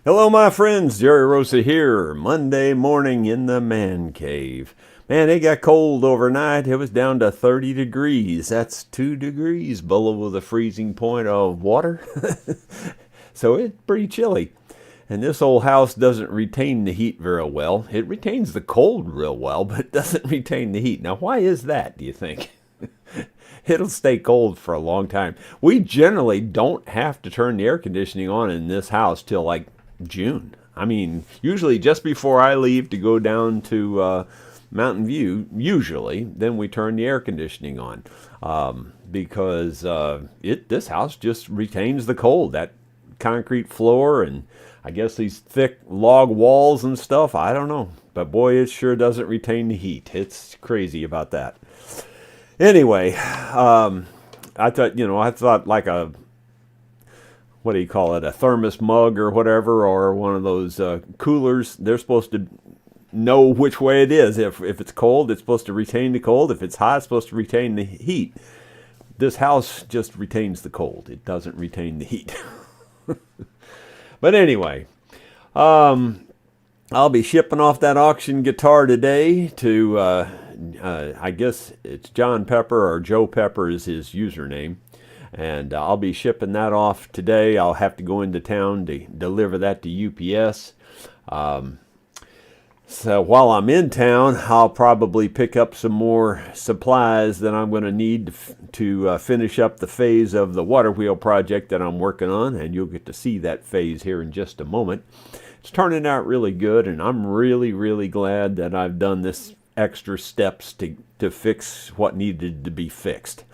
Hello, my friends. Jerry Rosa here. Monday morning in the man cave. Man, it got cold overnight. It was down to 30 degrees. That's 2 degrees below the freezing point of water. So it's pretty chilly. And this old house doesn't retain the heat very well. It retains the cold real well, but it doesn't retain the heat. Now, why is that, do you think? It'll stay cold for a long time. We generally don't have to turn the air conditioning on in this house till like June. I mean, usually just before I leave to go down to Mountain View, usually, then we turn the air conditioning on because this house just retains the cold. That concrete floor and I guess these thick log walls and stuff. I don't know, but boy, it sure doesn't retain the heat. It's crazy about that. Anyway, I thought like a, what do you call it, a thermos mug or whatever, or one of those coolers. They're supposed to know which way it is. If it's cold, it's supposed to retain the cold. If it's hot, it's supposed to retain the heat. This house just retains the cold. It doesn't retain the heat. But anyway, I'll be shipping off that auction guitar today to, I guess it's John Pepper, or Joe Pepper is his username. And I'll be shipping that off today. I'll have to go into town to deliver that to UPS. So while I'm in town, I'll probably pick up some more supplies that I'm going to need to finish up the phase of the water wheel project that I'm working on, and you'll get to see that phase here in just a moment. It's turning out really good, and I'm really, really glad that I've done this extra steps to fix what needed to be fixed.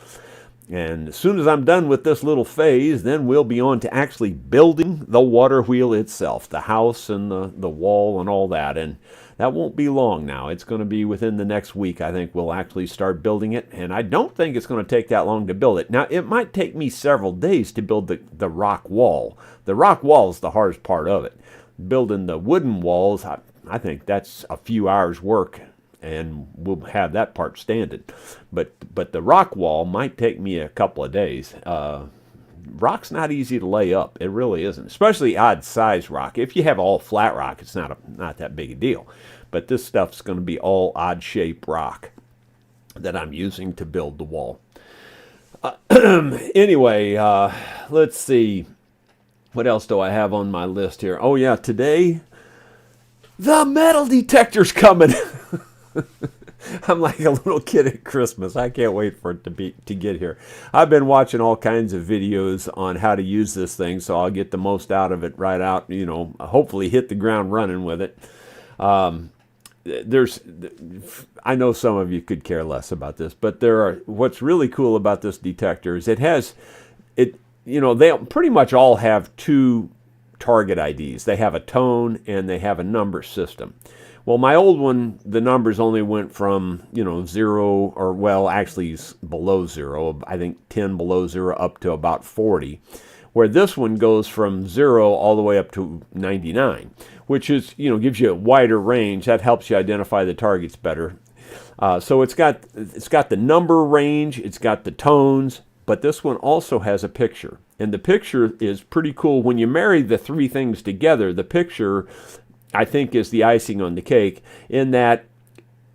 And as soon as I'm done with this little phase, then we'll be on to actually building the water wheel itself, the house and the wall and all that. And that won't be long now. It's going to be within the next week, I think we'll actually start building it. And I don't think it's going to take that long to build it. Now, it might take me several days to build the rock wall. The rock wall is the hardest part of it. Building the wooden walls, I think that's a few hours work, and we'll have that part standing. But the rock wall might take me a couple of days. Rock's not easy to lay up. It really isn't, especially odd size rock. If you have all flat rock, it's not that big a deal. But this stuff's going to be all odd shape rock that I'm using to build the wall. Anyway, let's see. What else do I have on my list here? Oh yeah, today the metal detector's coming. I'm like a little kid at Christmas. I can't wait for it to get here. I've been watching all kinds of videos on how to use this thing, so I'll get the most out of it right out. Hopefully hit the ground running with it. I know some of you could care less about this, but what's really cool about this detector is they pretty much all have two target IDs. They have a tone and they have a number system. Well, my old one, the numbers only went from, 0, or well, actually below 0, I think 10 below 0 up to about 40, where this one goes from 0 all the way up to 99, which is, gives you a wider range. That helps you identify the targets better. So it's got the number range, it's got the tones, but this one also has a picture. And the picture is pretty cool. When you marry the three things together, the picture, I think, is the icing on the cake, in that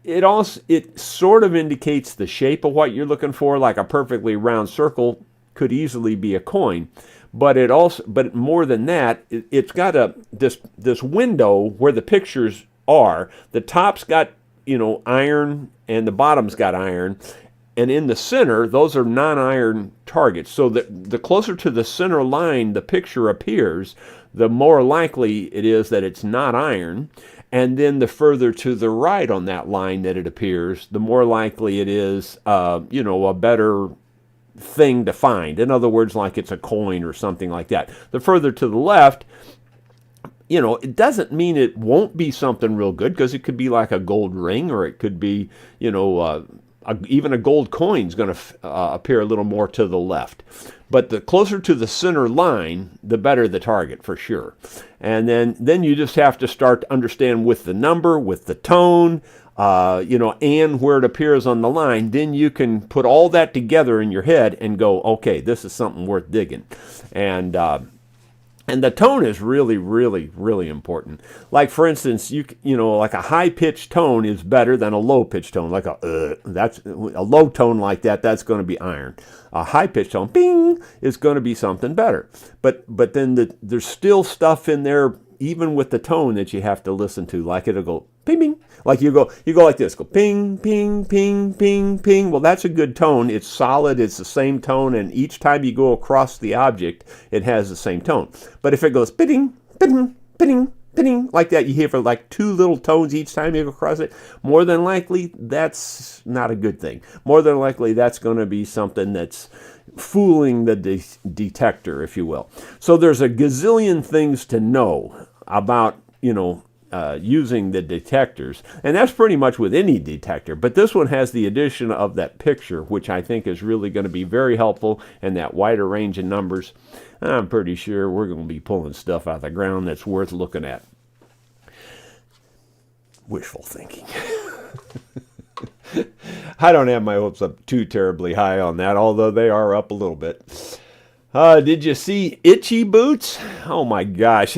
it sort of indicates the shape of what you're looking for. Like a perfectly round circle could easily be a coin, but more than that, it's got this window where the pictures are. The top's got iron and the bottom's got iron, and in the center, those are non-iron targets. So the closer to the center line the picture appears, the more likely it is that it's not iron. And then the further to the right on that line that it appears, the more likely it is, a better thing to find. In other words, like it's a coin or something like that. The further to the left, it doesn't mean it won't be something real good, because it could be like a gold ring, or it could be, even a gold coin is going to appear a little more to the left. But the closer to the center line, the better the target, for sure. And then you just have to start to understand with the number, with the tone, and where it appears on the line. Then you can put all that together in your head and go, okay, this is something worth digging. And And the tone is really, really, really important. Like for instance, you know, like a high pitched tone is better than a low pitched tone. Like that's a low tone like that. That's going to be iron. A high pitched tone, bing, is going to be something better. But then there's still stuff in there, even with the tone, that you have to listen to. Like it'll go ping, ping. Like you go like this, go ping, ping, ping, ping, ping. Well, that's a good tone. It's solid. It's the same tone, and each time you go across the object, it has the same tone. But if it goes pitting, pitting, pitting, pitting, like that, you hear for like two little tones each time you go across it, more than likely that's not a good thing. More than likely that's going to be something that's fooling the detector, if you will. So there's a gazillion things to know about, you know, using the detectors, and that's pretty much with any detector, but this one has the addition of that picture, which I think is really going to be very helpful, and that wider range of numbers. I'm pretty sure we're going to be pulling stuff out of the ground that's worth looking at. Wishful thinking. I don't have my hopes up too terribly high on that, although they are up a little bit. Did you see Itchy Boots? Oh my gosh.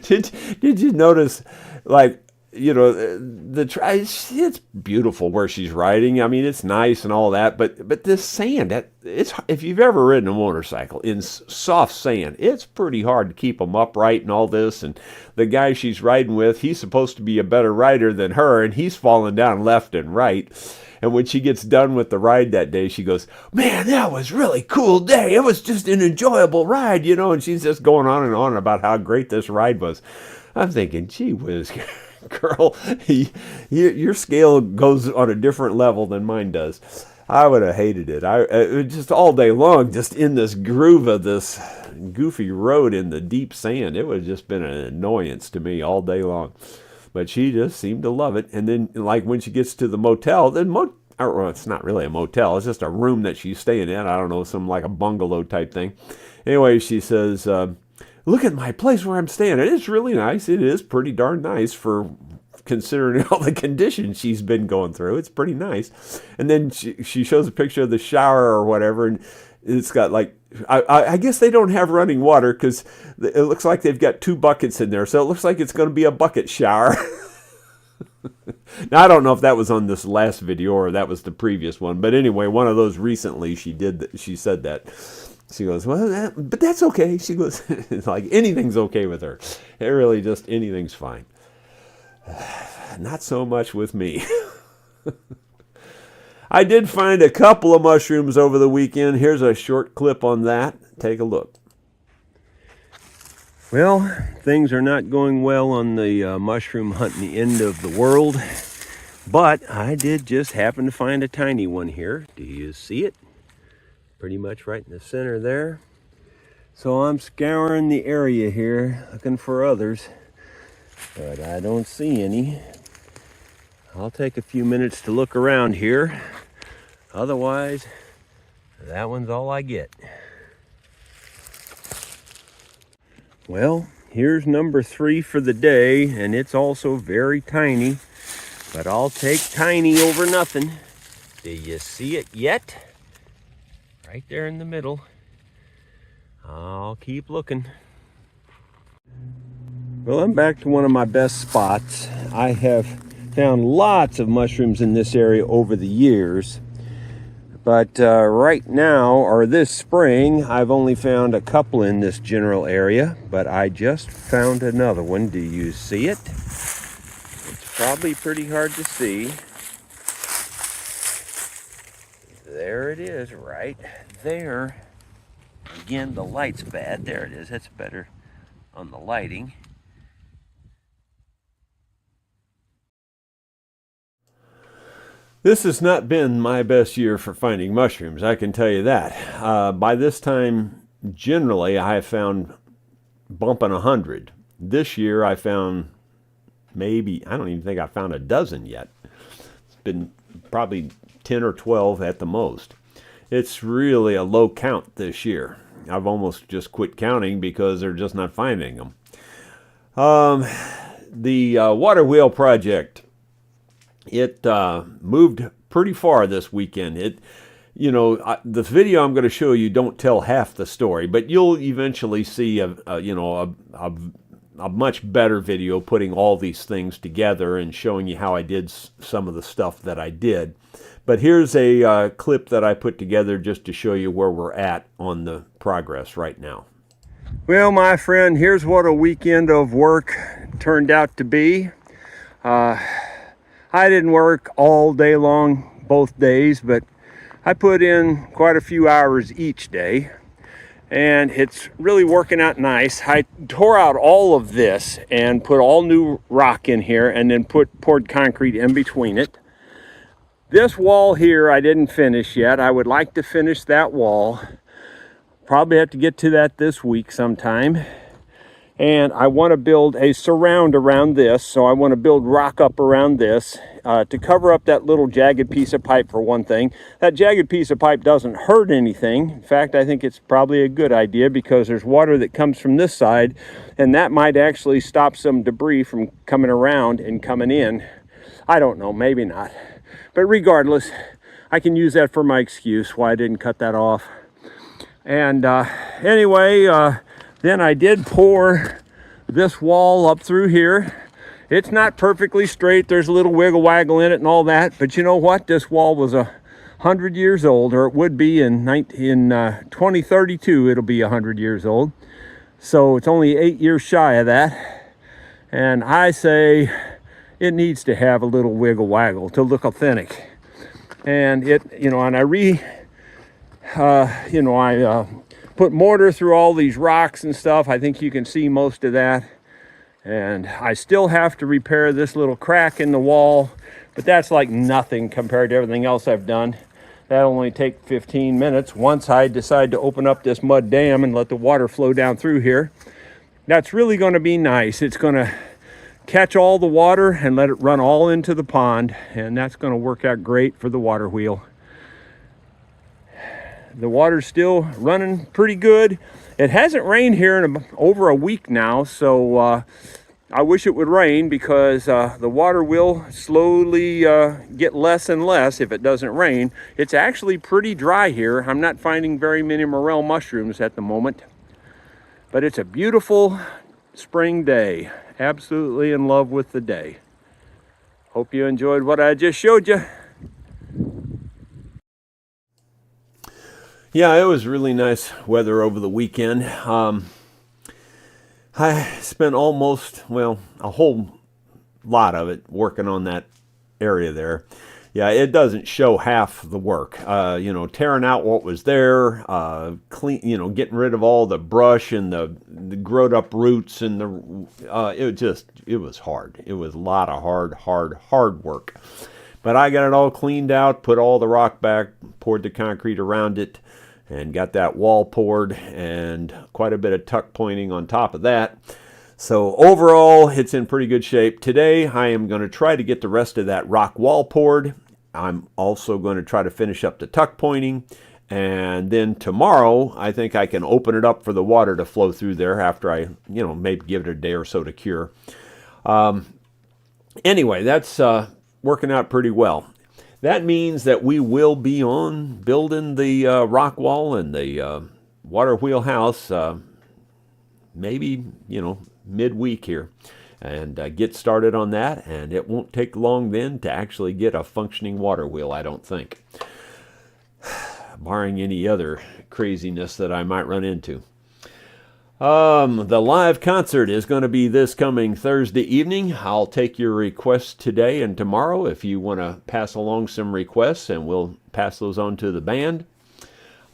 Did you notice, like, you know, it's beautiful where she's riding. I mean, it's nice and all that, but this sand, it's, if you've ever ridden a motorcycle in soft sand, it's pretty hard to keep them upright and all this. And the guy she's riding with, he's supposed to be a better rider than her, and he's falling down left and right. And when she gets done with the ride that day, she goes, "Man, that was really cool day. It was just an enjoyable ride, you know." And she's just going on and on about how great this ride was. I'm thinking, gee whiz, girl, your scale goes on a different level than mine does. I would have hated it. I just all day long, just in this groove of this goofy road in the deep sand. It would have just been an annoyance to me all day long. But she just seemed to love it. And then, like, when she gets to the motel, well, it's not really a motel. It's just a room that she's staying in. I don't know, some like a bungalow type thing. Anyway, she says, "Look at my place where I'm staying. It's really nice. It is pretty darn nice for considering all the conditions she's been going through. It's pretty nice." And then she shows a picture of the shower or whatever, and it's got like, I guess they don't have running water because it looks like they've got 2 buckets in there. So it looks like it's going to be a bucket shower. Now, I don't know if that was on this last video or that was the previous one. But anyway, one of those recently she said that. She goes, "Well, but that's okay." She goes, it's like anything's okay with her. It really just, anything's fine. Not so much with me. I did find a couple of mushrooms over the weekend. Here's a short clip on that. Take a look. Well, things are not going well on the mushroom hunting end of the world, but I did just happen to find a tiny one here. Do you see it? Pretty much right in the center there. So I'm scouring the area here, looking for others, but I don't see any. I'll take a few minutes to look around here. Otherwise, that one's all I get. Well, here's number 3 for the day, and it's also very tiny, but I'll take tiny over nothing. Do you see it yet? Right there in the middle. I'll keep looking. Well, I'm back to one of my best spots. I have found lots of mushrooms in this area over the years. But right now, or this spring, I've only found a couple in this general area, but I just found another one. Do you see it? It's probably pretty hard to see. There it is, right there. Again, the light's bad. There it is. That's better on the lighting. This has not been my best year for finding mushrooms, I can tell you that. By this time, generally, I have found bumping 100. This year, I found maybe, I don't even think I found a dozen yet. It's been probably 10 or 12 at the most. It's really a low count this year. I've almost just quit counting because they're just not finding them. The water wheel project, it moved pretty far this weekend. you know, the video I'm going to show you don't tell half the story, but you'll eventually see a much better video putting all these things together and showing you how I did some of the stuff that I did. But here's a clip that I put together just to show you where we're at on the progress right now. Well, my friend, here's what a weekend of work turned out to be. I didn't work all day long both days, but I put in quite a few hours each day, and it's really working out nice. I tore out all of this and put all new rock in here, and then poured concrete in between it. This wall here I didn't finish yet. I would like to finish that wall. Probably have to get to that this week sometime. And I want to build a surround around this, so I want to build rock up around this to cover up that little jagged piece of pipe, for one thing. That jagged piece of pipe doesn't hurt anything. In fact, I think it's probably a good idea because there's water that comes from this side, and that might actually stop some debris from coming around and coming in. I don't know, maybe not. But regardless, I can use that for my excuse why I didn't cut that off. And anyway, then I did pour this wall up through here. It's not perfectly straight. There's a little wiggle waggle in it and all that. But you know what? This wall was 100 years old, or it would be in 2032. It'll be 100 years old. So it's only 8 years shy of that. And I say it needs to have a little wiggle waggle to look authentic. And it, you know, and I put mortar through all these rocks and stuff. I think you can see most of that. And I still have to repair this little crack in the wall, but that's like nothing compared to everything else I've done. That'll only take 15 minutes once I decide to open up this mud dam and let the water flow down through here. That's really going to be nice. It's going to catch all the water and let it run all into the pond, and that's going to work out great for the water wheel. The water's still running pretty good. It hasn't rained here in over a week now, so I wish it would rain because the water will slowly get less and less if it doesn't rain. It's actually pretty dry here. I'm not finding very many morel mushrooms at the moment, but it's a beautiful spring day. Absolutely in love with the day. Hope you enjoyed what I just showed you. Yeah, it was really nice weather over the weekend. I spent almost, well, a whole lot of it working on that area there. Yeah, it doesn't show half the work. You know, tearing out what was there, getting rid of all the brush and the growed up roots and it was hard. It was a lot of hard work. But I got it all cleaned out, put all the rock back, poured the concrete around it, and got that wall poured and quite a bit of tuck pointing on top of that. So overall, it's in pretty good shape. Today, I am going to try to get the rest of that rock wall poured. I'm also going to try to finish up the tuck pointing. And then tomorrow, I think I can open it up for the water to flow through there after I, maybe give it a day or so to cure. Anyway, that's working out pretty well. That means that we will be on building the rock wall and the water wheel house maybe, midweek here, and get started on that. And it won't take long then to actually get a functioning water wheel, I don't think, barring any other craziness that I might run into. The live concert is going to be this coming Thursday evening. I'll take your requests today and tomorrow if you want to pass along some requests, and we'll pass those on to the band.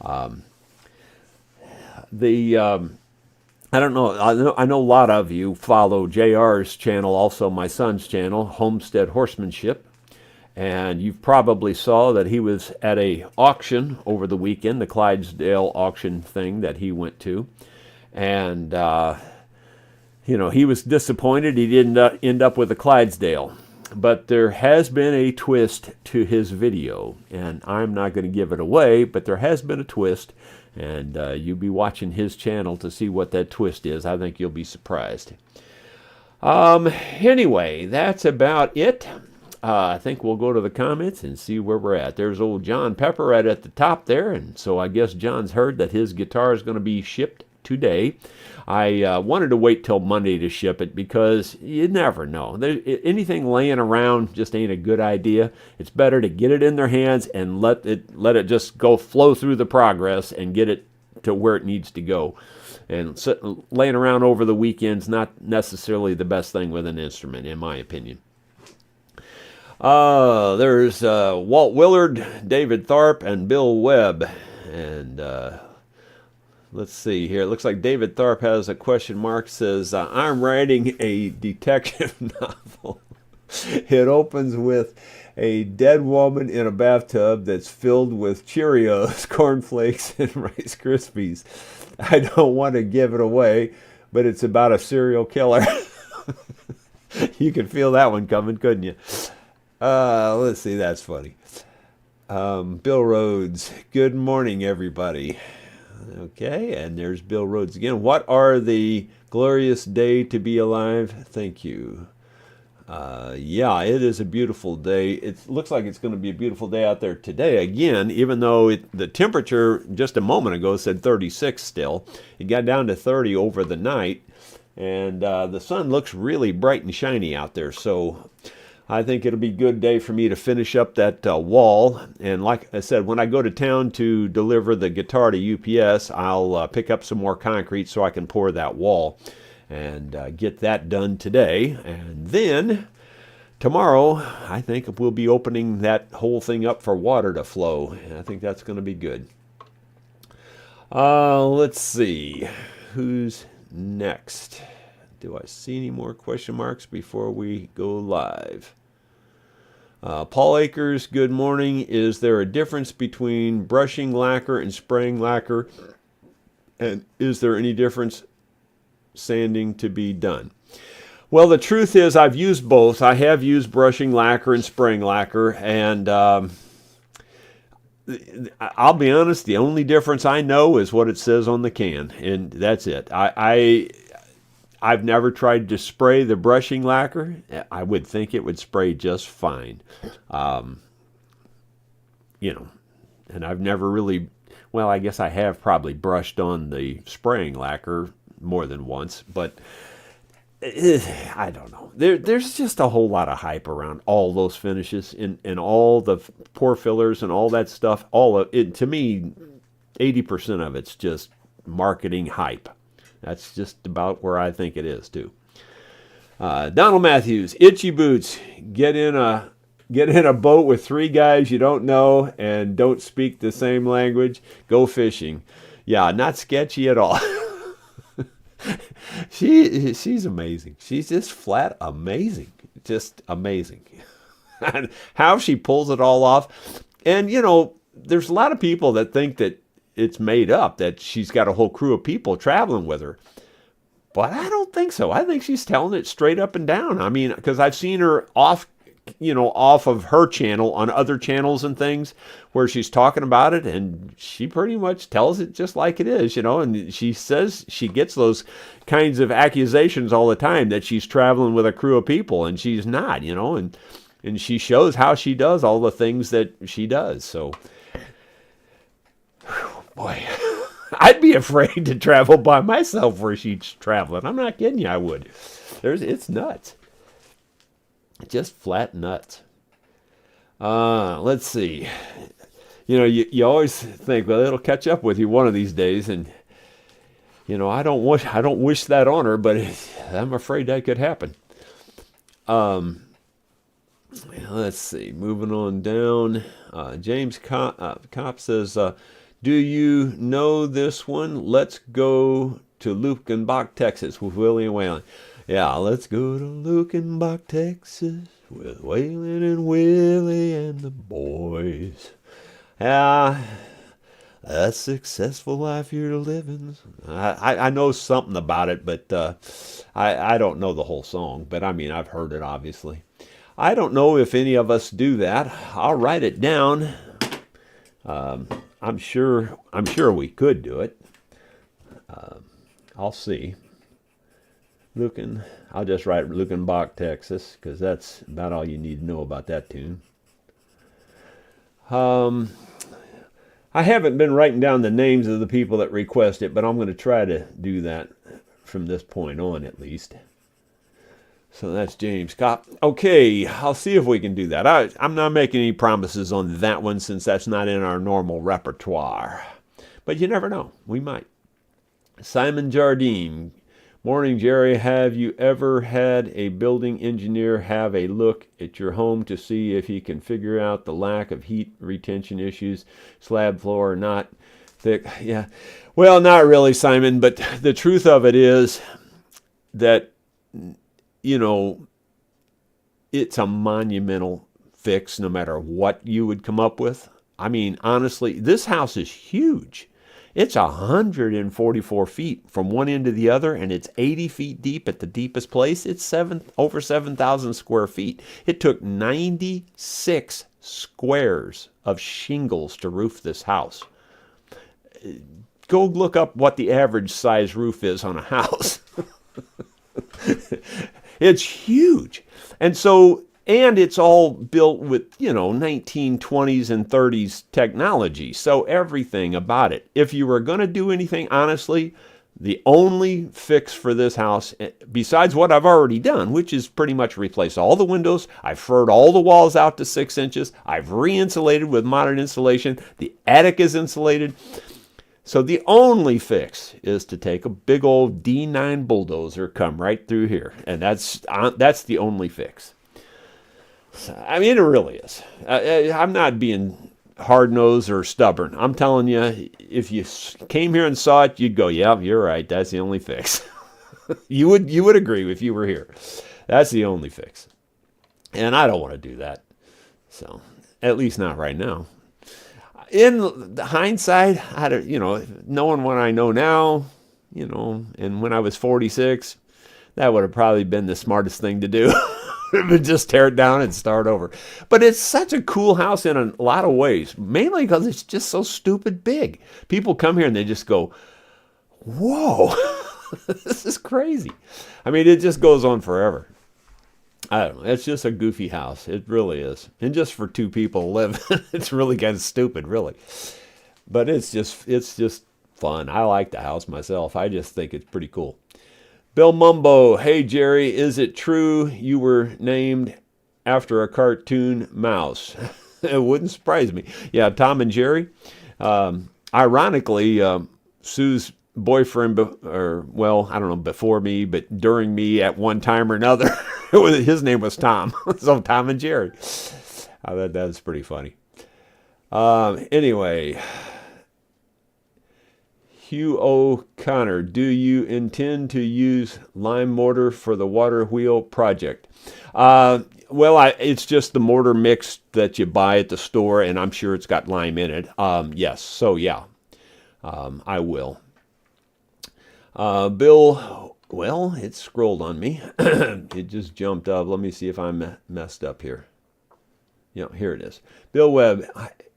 I don't know. I know a lot of you follow JR's channel, also my son's channel, Homestead Horsemanship. And you probably saw that he was at a auction over the weekend, the Clydesdale auction thing that he went to. And, he was disappointed he didn't end up with a Clydesdale. But there has been a twist to his video. And I'm not going to give it away, but there has been a twist. And you'll be watching his channel to see what that twist is. I think you'll be surprised. Anyway, that's about it. I think we'll go to the comments and see where we're at. There's old John Pepper right at the top there, and so I guess John's heard that his guitar is going to be shipped today. I wanted to wait till Monday to ship it because you never know. Anything laying around just ain't a good idea. It's better to get it in their hands and let it just flow through the progress and get it to where it needs to go. And laying around over the weekend's not necessarily the best thing with an instrument, in my opinion. There's Walt Willard, David Tharp, and Bill Webb. And let's see here. It looks like David Tharp has a question mark. Says, I'm writing a detective novel. It opens with a dead woman in a bathtub that's filled with Cheerios, cornflakes, and Rice Krispies. I don't want to give it away, but it's about a serial killer. You could feel that one coming, couldn't you? Let's see, that's funny. Bill Rhodes, good morning, everybody. Okay, and there's Bill Rhodes again. What are the glorious day to be alive? Thank you. Yeah, it is a beautiful day. It looks like it's going to be a beautiful day out there today again, even though the temperature just a moment ago said 36 still. It got down to 30 over the night, and the sun looks really bright and shiny out there. So I think it'll be a good day for me to finish up that wall. And like I said, when I go to town to deliver the guitar to UPS, I'll pick up some more concrete so I can pour that wall and get that done today. And then tomorrow, I think we'll be opening that whole thing up for water to flow. And I think that's going to be good. Let's see. Who's next? Do I see any more question marks before we go live? Paul Akers, good morning. Is there a difference between brushing lacquer and spraying lacquer? And is there any difference sanding to be done? Well, the truth is I've used both. I have used brushing lacquer and spraying lacquer, and I'll be honest, the only difference I know is what it says on the can, and that's it. I've never tried to spray the brushing lacquer. I would think it would spray just fine. And I've never really, well, I guess I have probably brushed on the spraying lacquer more than once, but I don't know. There's just a whole lot of hype around all those finishes and all the pour fillers and all that stuff. All of it, to me, 80% of it's just marketing hype. That's just about where I think it is too. Donald Matthews, itchy boots. Get in a boat with three guys you don't know and don't speak the same language. Go fishing. Yeah, not sketchy at all. She's amazing. She's just flat amazing. Just amazing. And how she pulls it all off. And, there's a lot of people that think that it's made up, that she's got a whole crew of people traveling with her. But I don't think so. I think she's telling it straight up and down. I mean, because I've seen her off of her channel on other channels and things where she's talking about it, and she pretty much tells it just like it is, and she says she gets those kinds of accusations all the time that she's traveling with a crew of people, and she's not, and she shows how she does all the things that she does. So, boy, I'd be afraid to travel by myself where she's traveling. I'm not kidding you, I would. It's nuts. Just flat nuts. Let's see. You always think, well, it'll catch up with you one of these days, and I don't wish that on her, but I'm afraid that could happen. Let's see. Moving on down. James Kopp says, do you know this one? Let's go to Lukenbach, Texas, with Willie and Waylon. Yeah, let's go to Lukenbach, Texas, with Waylon and Willie and the boys. Yeah, a successful life you're living. I know something about it, but I don't know the whole song. But I mean, I've heard it, obviously. I don't know if any of us do that. I'll write it down. I'm sure we could do it. I'll see. Lucan. I'll just write Lukenbach, Texas, because that's about all you need to know about that tune. I haven't been writing down the names of the people that request it, but I'm going to try to do that from this point on at least. So that's James Cop. Okay, I'll see if we can do that. I'm not making any promises on that one since that's not in our normal repertoire. But you never know. We might. Simon Jardine. Morning, Jerry. Have you ever had a building engineer have a look at your home to see if he can figure out the lack of heat retention issues, slab floor or not thick? Yeah. Well, not really, Simon, but the truth of it is that, you know, it's a monumental fix no matter what you would come up with. I mean, honestly, this house is huge. It's 144 feet from one end to the other, and it's 80 feet deep at the deepest place. It's over 7,000 square feet. It took 96 squares of shingles to roof this house. Go look up what the average size roof is on a house. It's huge. And so, and it's all built with, 1920s and 30s technology. So everything about it. If you were going to do anything, honestly, the only fix for this house, besides what I've already done, which is pretty much replace all the windows, I've furred all the walls out to 6 inches, I've re-insulated with modern insulation, the attic is insulated. So the only fix is to take a big old D9 bulldozer, come right through here. And that's the only fix. I mean, it really is. I'm not being hard-nosed or stubborn. I'm telling you, if you came here and saw it, you'd go, yeah, you're right. That's the only fix. You would agree if you were here. That's the only fix. And I don't want to do that. So, at least not right now. In hindsight, knowing what I know now, and when I was 46, that would have probably been the smartest thing to do. Just tear it down and start over. But it's such a cool house in a lot of ways, mainly because it's just so stupid big. People come here and they just go, whoa, this is crazy. I mean, it just goes on forever. I don't know. It's just a goofy house. It really is. And just for two people to live, it's really kind of stupid, really. But it's just fun. I like the house myself. I just think it's pretty cool. Bill Mumbo, hey Jerry, is it true you were named after a cartoon mouse? It wouldn't surprise me. Yeah, Tom and Jerry. Ironically, Sue's boyfriend, I don't know, before me, but during me at one time or another, his name was Tom. So Tom and Jerry. I thought that was pretty funny. Anyway. Hugh O'Connor, do you intend to use lime mortar for the water wheel project? It's just the mortar mix that you buy at the store, and I'm sure it's got lime in it. Yes, so yeah, I will. Bill, well, it scrolled on me. It just jumped up. Let me see if I'm messed up here. Yeah, here it is. Bill Webb,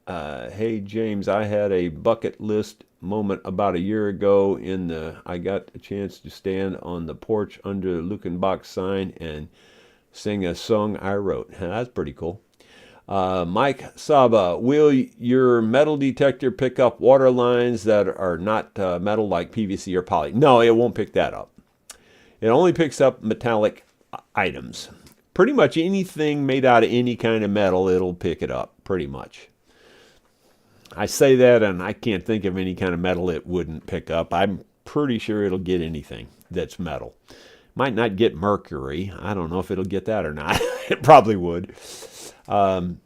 hey James, I had a bucket list moment about a year ago I got a chance to stand on the porch under the Lukenbach sign and sing a song I wrote. That's pretty cool. Mike Saba, will your metal detector pick up water lines that are not metal like PVC or poly? No, it won't pick that up. It only picks up metallic items. Pretty much anything made out of any kind of metal, it'll pick it up, pretty much. I say that, and I can't think of any kind of metal it wouldn't pick up. I'm pretty sure it'll get anything that's metal. Might not get mercury. I don't know if it'll get that or not. It probably would. Bill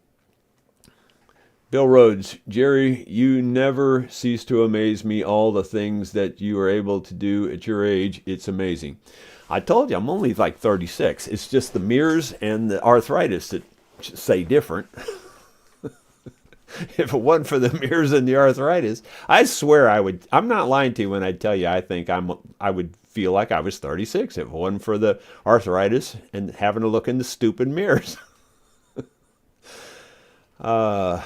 Rhodes, Jerry, you never cease to amaze me. All the things that you are able to do at your age, it's amazing. I told you, I'm only like 36. It's just the mirrors and the arthritis that say different. If it wasn't for the mirrors and the arthritis, I swear I'm not lying to you when I tell you I think I would feel like I was 36 if it wasn't for the arthritis and having to look in the stupid mirrors. I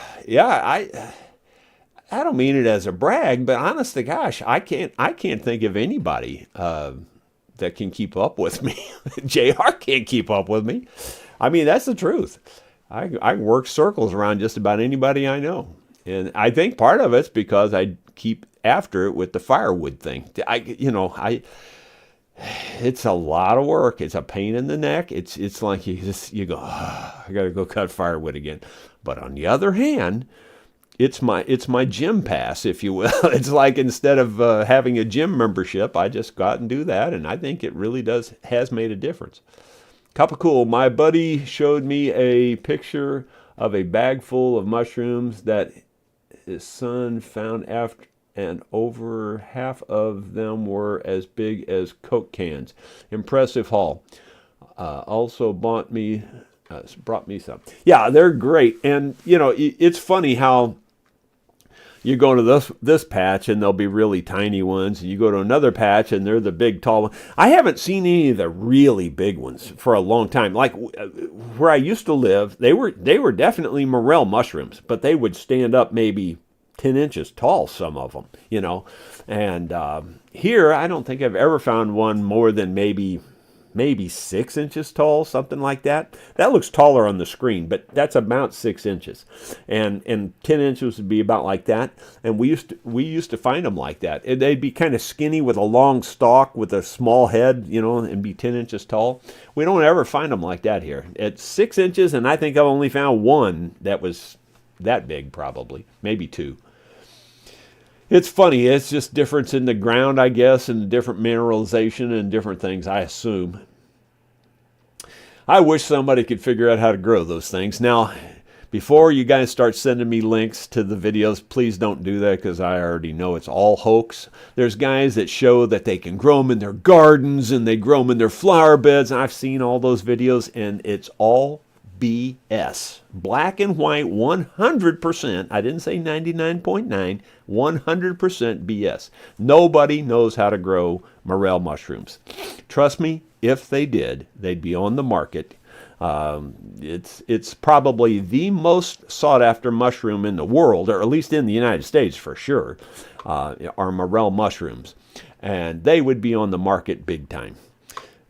don't mean it as a brag, but honest to gosh, I can't think of anybody that can keep up with me. JR can't keep up with me. I mean, that's the truth. I work circles around just about anybody I know. And I think part of it's because I keep after it with the firewood thing. It's a lot of work. It's a pain in the neck. It's like you go, oh, I got to go cut firewood again. But on the other hand, it's my gym pass, if you will. It's like instead of having a gym membership, I just go out and do that, and I think it really has made a difference. Cup of cool. My buddy showed me a picture of a bag full of mushrooms that his son found after, and over half of them were as big as Coke cans. Impressive haul. Also brought me some. Yeah, they're great. And, it's funny how you go to this patch and they'll be really tiny ones. And you go to another patch and they're the big, tall ones. I haven't seen any of the really big ones for a long time. Like where I used to live, they were definitely morel mushrooms, but they would stand up maybe 10 inches tall, some of them, And here, I don't think I've ever found one more than maybe 6 inches tall, something like that. That looks taller on the screen, but that's about 6 inches. And 10 inches would be about like that. And we used to find them like that. And they'd be kind of skinny with a long stalk with a small head, and be 10 inches tall. We don't ever find them like that here. It's 6 inches, and I think I've only found one that was that big, probably, maybe two. It's funny. It's just difference in the ground, I guess, and different mineralization and different things, I assume. I wish somebody could figure out how to grow those things. Now, before you guys start sending me links to the videos, please don't do that because I already know it's all hoax. There's guys that show that they can grow them in their gardens and they grow them in their flower beds. And I've seen all those videos, and it's all BS. Black and white, 100%. I didn't say 99.9, 100% BS. Nobody knows how to grow morel mushrooms. Trust me, if they did, they'd be on the market. It's probably the most sought after mushroom in the world, or at least in the United States for sure, are morel mushrooms. And they would be on the market big time.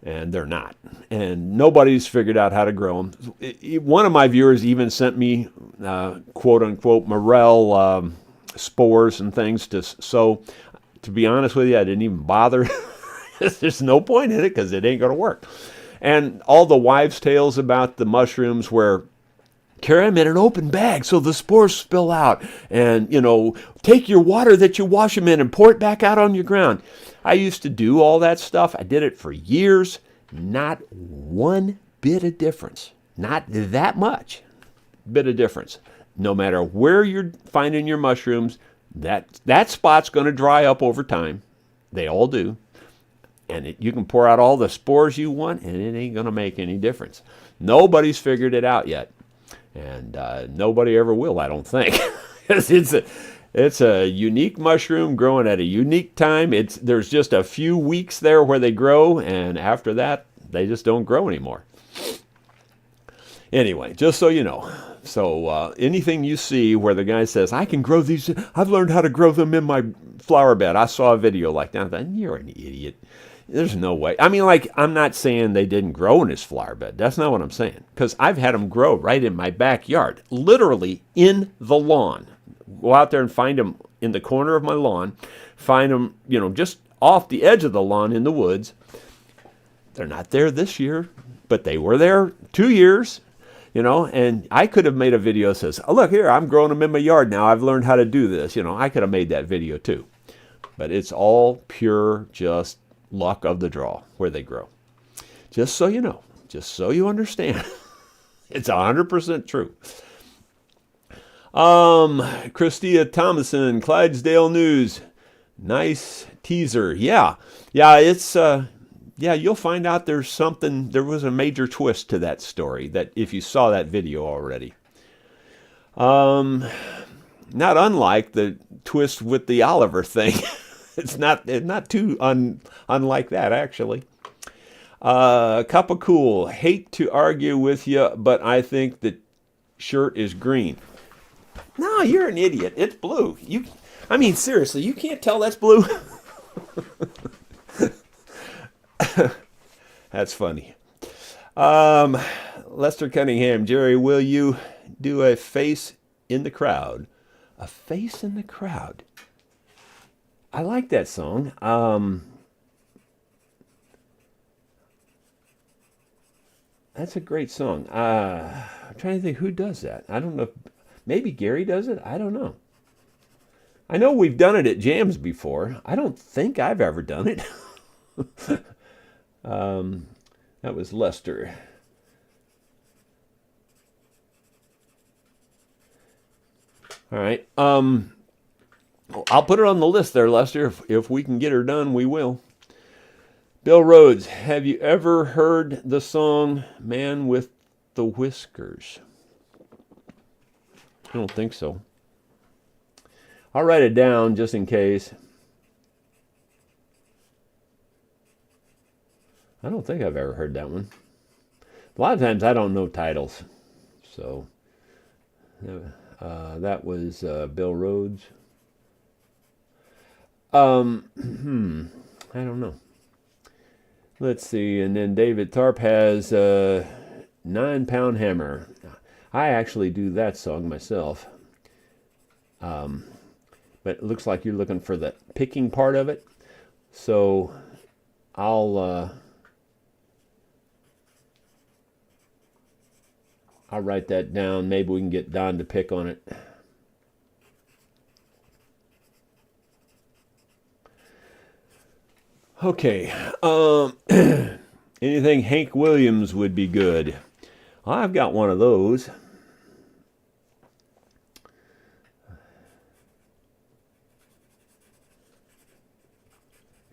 And they're not. And nobody's figured out how to grow them. One of my viewers even sent me, quote-unquote, morel spores and things to sow. To be honest with you, I didn't even bother. There's no point in it because it ain't going to work. And all the wives' tales about the mushrooms where carry them in an open bag so the spores spill out. And, take your water that you wash them in and pour it back out on your ground. I used to do all that stuff. I did it for years. Not one bit of difference. Not that much bit of difference. No matter where you're finding your mushrooms, that spot's going to dry up over time. They all do. And you can pour out all the spores you want, and it ain't going to make any difference. Nobody's figured it out yet. And nobody ever will, I don't think. It's a unique mushroom growing at a unique time. There's just a few weeks there where they grow, and after that, they just don't grow anymore. Anyway, just so you know. So anything you see where the guy says, I can grow these, I've learned how to grow them in my flower bed. I saw a video like that. I thought, you're an idiot. There's no way. I mean, I'm not saying they didn't grow in his flower bed. That's not what I'm saying. Because I've had them grow right in my backyard, literally in the lawn. Go out there and find them in the corner of my lawn. Find them, just off the edge of the lawn in the woods. They're not there this year, but they were there 2 years, and I could have made a video that says, oh, look here, I'm growing them in my yard now. I've learned how to do this. I could have made that video too. But it's all pure just luck of the draw where they grow. Just so you know, just so you understand. It's 100% true. Christia Thomason, Clydesdale News. Nice teaser. Yeah, it's you'll find out there was a major twist to that story that if you saw that video already. Not unlike the twist with the Oliver thing. It's not too unlike that, actually. Cup of Cool. Hate to argue with you, but I think the shirt is green. No, you're an idiot. It's blue. Seriously, you can't tell that's blue? That's funny. Lester Cunningham, Jerry, will you do a face in the crowd? A face in the crowd. I like that song. That's a great song. I'm trying to think who does that. I don't know. Maybe Gary does it. I don't know. I know we've done it at jams before. I don't think I've ever done it. That was Lester. All right. I'll put it on the list there, Lester. If we can get her done, we will. Bill Rhodes, have you ever heard the song Man with the Whiskers? I don't think so. I'll write it down just in case. I don't think I've ever heard that one. A lot of times I don't know titles. So that was Bill Rhodes. I don't know. Let's see. And then David Tharp has 9-Pound Hammer. I actually do that song myself. But it looks like you're looking for the picking part of it. So I'll write that down. Maybe we can get Don to pick on it. Okay. Anything Hank Williams would be good. I've got one of those.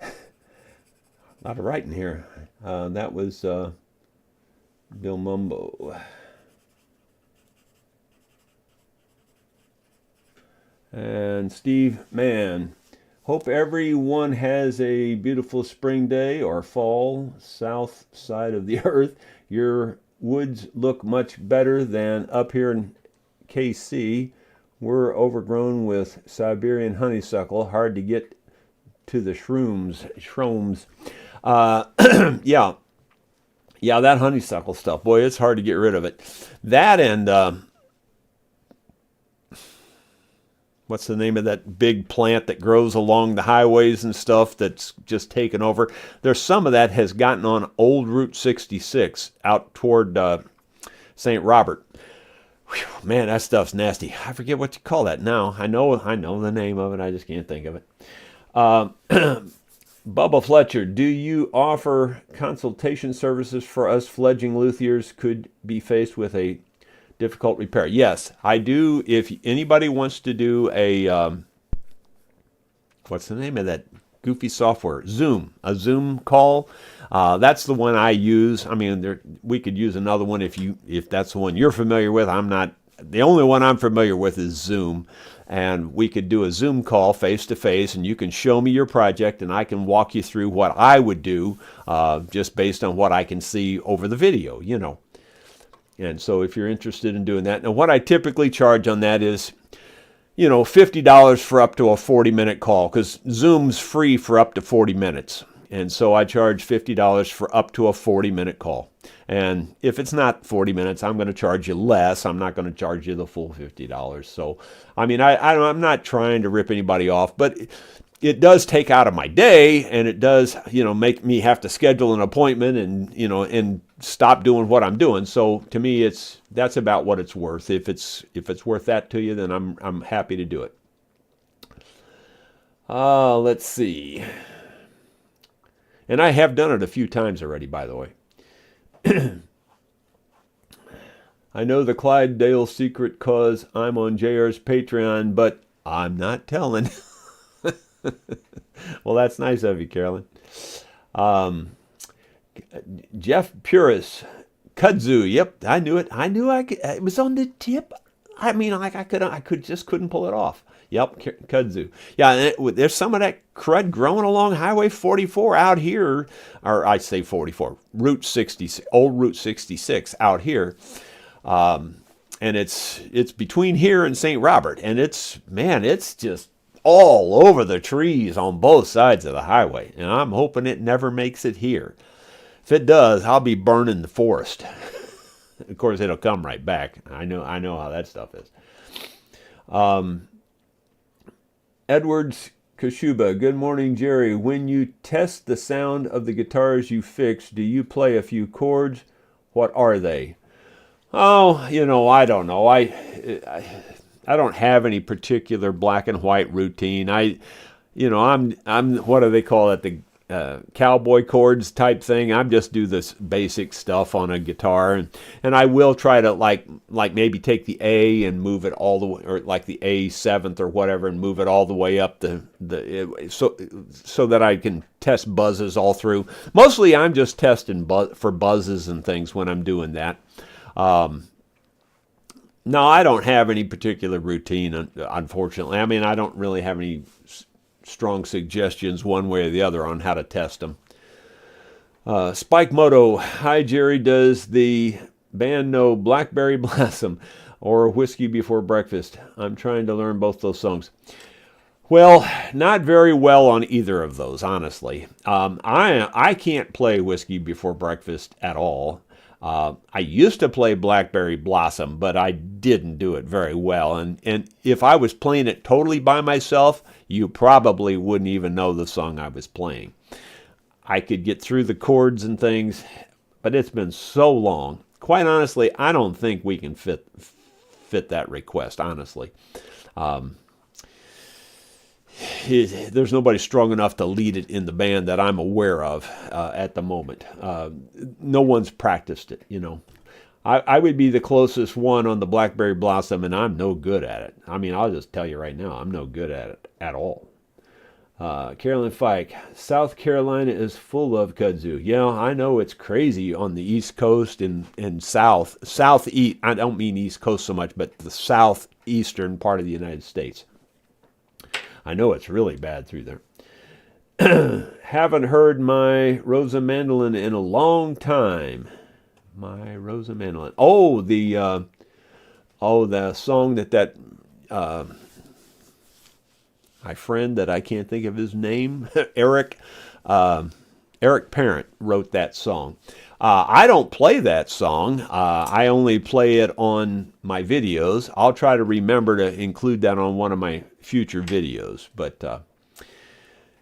A lot of writing here. That was Bill Mumbo. And Steve Mann. Hope everyone has a beautiful spring day or fall, south side of the earth. Your woods look much better than up here in KC. We're overgrown with Siberian honeysuckle. Hard to get to the shrooms. Yeah, that honeysuckle stuff. Boy, it's hard to get rid of it. That and what's the name of that big plant that grows along the highways and stuff that's just taken over? There's some of that has gotten on old Route 66 out toward St. Robert. Whew, man, that stuff's nasty. I forget what you call that now. I know the name of it. I just can't think of it. Bubba Fletcher, do you offer consultation services for us fledgling luthiers could be faced with a difficult repair? Yes, I do. If anybody wants to do a, what's the name of that goofy software? A Zoom call. That's the one I use. I mean, we could use another one if that's the one you're familiar with. I'm not. The only one I'm familiar with is Zoom. And we could do a Zoom call face to face, and you can show me your project, and I can walk you through what I would do just based on what I can see over the video, you know. And so if you're interested in doing that, now what I typically charge on that is, you know, $50 for up to a 40-minute call, because Zoom's free for up to 40 minutes. And so I charge $50 for up to a 40-minute call. And if it's not 40 minutes, I'm going to charge you less. I'm not going to charge you the full $50. So, I mean, I'm not trying to rip anybody off, but it does take out of my day, and it does, you know, make me have to schedule an appointment and, you know, and stop doing what I'm doing. So to me, that's about what it's worth. If it's worth that to you, then I'm happy to do it. Let's see. And I have done it a few times already, by the way. I know the Clydesdale secret cause I'm on JR's Patreon, but I'm not telling. Well, that's nice of you, Carolyn. Jeff Puris, kudzu. Yep, I knew it. It was on the tip. I mean, like I couldn't pull it off. Yep, kudzu. Yeah, there's some of that crud growing along Highway 44 out here, or I say 44, Route 60, old Route 66 out here. And it's between here and St. Robert, and it's just all over the trees on both sides of the highway. And I'm hoping it never makes it here. If it does, I'll be burning the forest. Of course, it'll come right back. I know how that stuff is. Edwards Kashuba, good morning, Jerry. When you test the sound of the guitars you fix, do you play a few chords? What are they? Oh, I don't know. I don't have any particular black and white routine. I'm what do they call it? The cowboy chords type thing. I just do this basic stuff on a guitar, and I will try to like maybe take the A and move it all the way, or like the A seventh or whatever, and move it all the way up so that I can test buzzes all through. Mostly, I'm just testing for buzzes and things when I'm doing that. No, I don't have any particular routine, unfortunately. I mean, I don't really have any strong suggestions one way or the other on how to test them. Spike Moto, hi Jerry, does the band know Blackberry Blossom or Whiskey Before Breakfast? I'm trying to learn both those songs. Well, not very well on either of those, honestly. I can't play Whiskey Before Breakfast at all. I used to play Blackberry Blossom, but I didn't do it very well. And if I was playing it totally by myself, you probably wouldn't even know the song I was playing. I could get through the chords and things, but it's been so long. Quite honestly, I don't think we can fit that request, honestly. There's nobody strong enough to lead it in the band that I'm aware of at the moment. No one's practiced it, I would be the closest one on the Blackberry Blossom, and I'm no good at it. I mean, I'll just tell you right now, I'm no good at it at all. Carolyn Fike, South Carolina is full of kudzu. Yeah, I know it's crazy on the East Coast and southeast. I don't mean East Coast so much, but the southeastern part of the United States. I know it's really bad through there. Haven't heard my Rosa mandolin in a long time. My Rosa mandolin. Oh, the song that my friend that I can't think of his name, Eric Parent wrote that song. I don't play that song. I only play it on my videos. I'll try to remember to include that on one of my future videos. But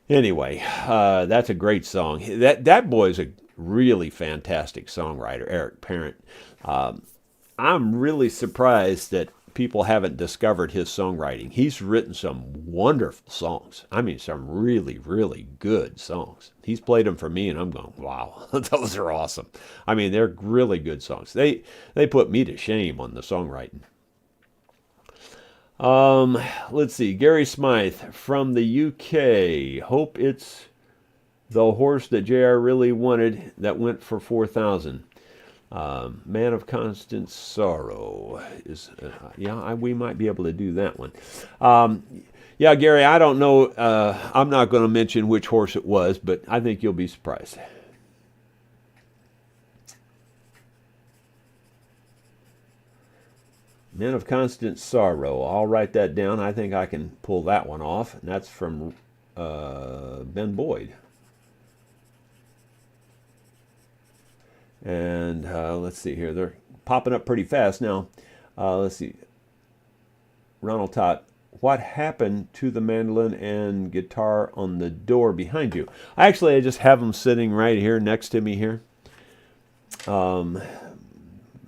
anyway, that's a great song. That boy's a really fantastic songwriter, Eric Parent. I'm really surprised that people haven't discovered his songwriting. He's written some wonderful songs. I mean, some really, really good songs. He's played them for me, and I'm going, wow, those are awesome. I mean, they're really good songs. They put me to shame on the songwriting. Let's see. Gary Smythe from the UK. Hope it's the horse that JR really wanted that went for $4,000. Man of Constant Sorrow is, we might be able to do that one. Yeah, Gary, I don't know. I'm not going to mention which horse it was, but I think you'll be surprised. Man of Constant Sorrow. I'll write that down. I think I can pull that one off. And that's from Ben Boyd. And let's see here. They're popping up pretty fast now. Let's see. Ronald Todd. What happened to the mandolin and guitar on the door behind you? I just have them sitting right here next to me here.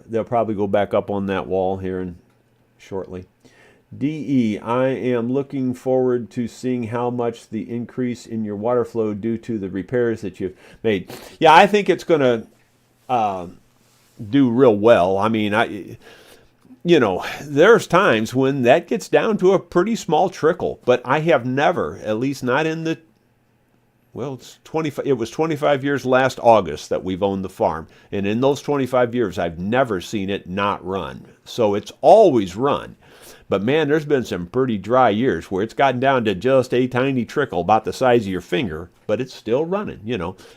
They'll probably go back up on that wall here shortly. DE, I am looking forward to seeing how much the increase in your water flow due to the repairs that you've made. Yeah, I think it's going to do real well. I mean, there's times when that gets down to a pretty small trickle, but I have never, at least not in the, it was 25 years last August that we've owned the farm, and in those 25 years, I've never seen it not run. So it's always run. But man, there's been some pretty dry years where it's gotten down to just a tiny trickle about the size of your finger, but it's still running,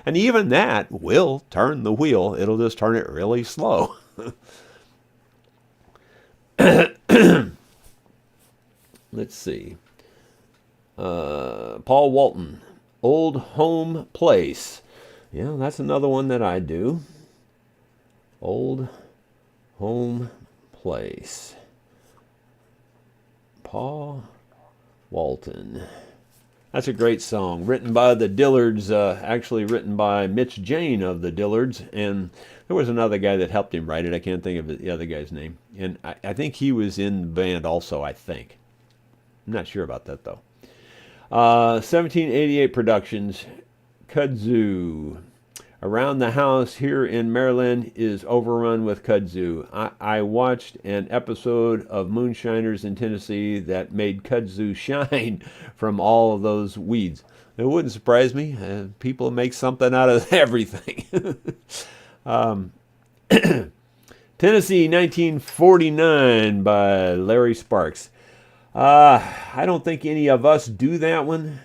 And even that will turn the wheel. It'll just turn it really slow. Let's see. Paul Walton, Old Home Place. Yeah, that's another one that I do. Old Home Place. Paul Walton. That's a great song, written by the Dillards, actually written by Mitch Jane of the Dillards, and there was another guy that helped him write it. I can't think of the other guy's name. And I think he was in the band also, I think. I'm not sure about that, though. 1788 Productions, kudzu. Around the house here in Maryland is overrun with kudzu. I watched an episode of Moonshiners in Tennessee that made kudzu shine from all of those weeds. It wouldn't surprise me. People make something out of everything. Tennessee, 1949 by Larry Sparks. I don't think any of us do that one.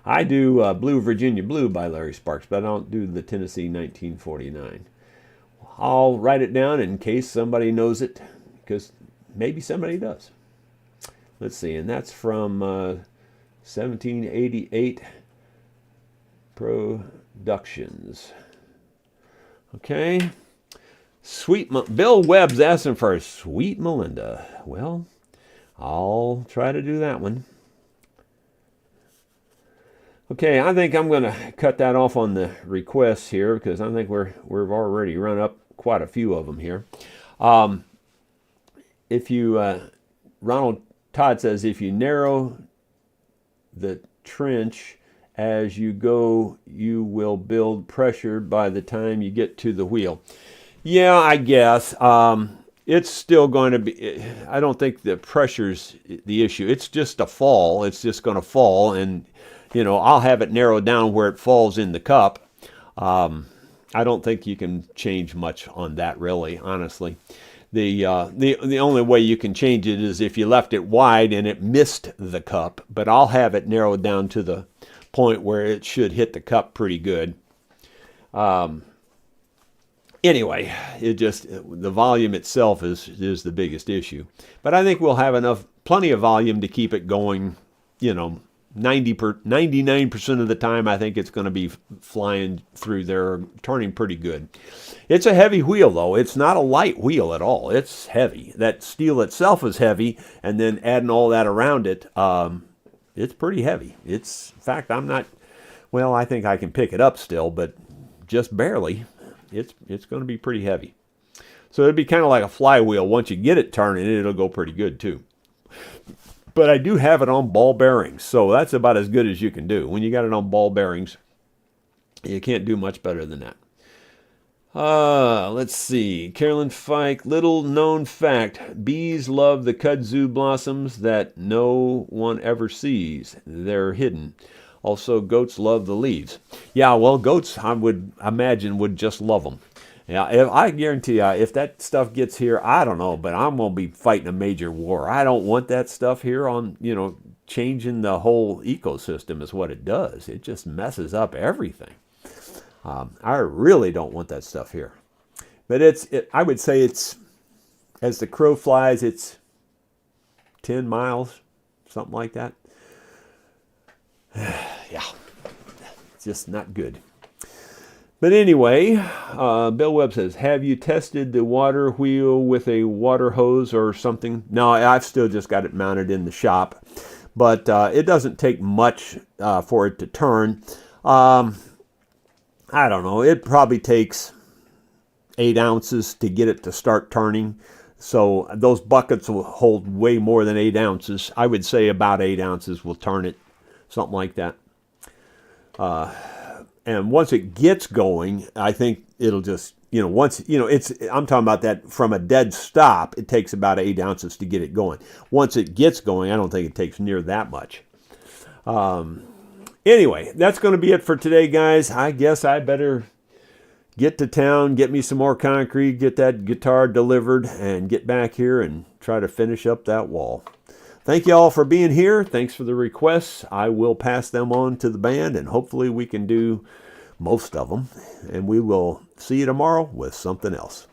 I do Blue Virginia Blue by Larry Sparks, but I don't do the Tennessee 1949. I'll write it down in case somebody knows it, because maybe somebody does. Let's see, and that's from 1788 Productions. Okay. Bill Webb's asking for Sweet Melinda. Well, I'll try to do that one. Okay, I think I'm going to cut that off on the requests here, because I think we've already run up quite a few of them here. Ronald Todd says, if you narrow the trench as you go, you will build pressure by the time you get to the wheel. Yeah, I guess. It's still going to be, I don't think the pressure's the issue. It's just a fall. It's just going to fall, and I'll have it narrowed down where it falls in the cup. I don't think you can change much on that, really, honestly. The only way you can change it is if you left it wide and it missed the cup, but I'll have it narrowed down to the point where it should hit the cup pretty good. Anyway, the volume itself is the biggest issue. But I think we'll have plenty of volume to keep it going, 99% of the time. I think it's going to be flying through there, turning pretty good. It's a heavy wheel, though. It's not a light wheel at all. It's heavy. That steel itself is heavy, and then adding all that around it, it's pretty heavy. In fact, I think I can pick it up still, but just barely. It's going to be pretty heavy. So it'd be kind of like a flywheel. Once you get it turning, it'll go pretty good, too. But I do have it on ball bearings, so that's about as good as you can do. When you got it on ball bearings, you can't do much better than that. Let's see. Carolyn Fike, little known fact. Bees love the kudzu blossoms that no one ever sees. They're hidden. Also, goats love the leaves. Yeah, well, goats, I would imagine, would just love them. Yeah, I guarantee you, if that stuff gets here, I don't know, but I'm going to be fighting a major war. I don't want that stuff here on, changing the whole ecosystem is what it does. It just messes up everything. I really don't want that stuff here. But I would say it's, as the crow flies, it's 10 miles, something like that. Yeah, it's just not good. But anyway, Bill Webb says, have you tested the water wheel with a water hose or something? No, I've still just got it mounted in the shop. But it doesn't take much for it to turn. I don't know. It probably takes 8 ounces to get it to start turning. So those buckets will hold way more than 8 ounces. I would say about 8 ounces will turn it. Something like that. And once it gets going, I think it'll just, I'm talking about that from a dead stop, it takes about 8 ounces to get it going. Once it gets going, I don't think it takes near that much. Anyway, that's going to be it for today, guys. I guess I better get to town, get me some more concrete, get that guitar delivered, and get back here and try to finish up that wall. Thank you all for being here. Thanks for the requests. I will pass them on to the band, and hopefully we can do most of them. And we will see you tomorrow with something else.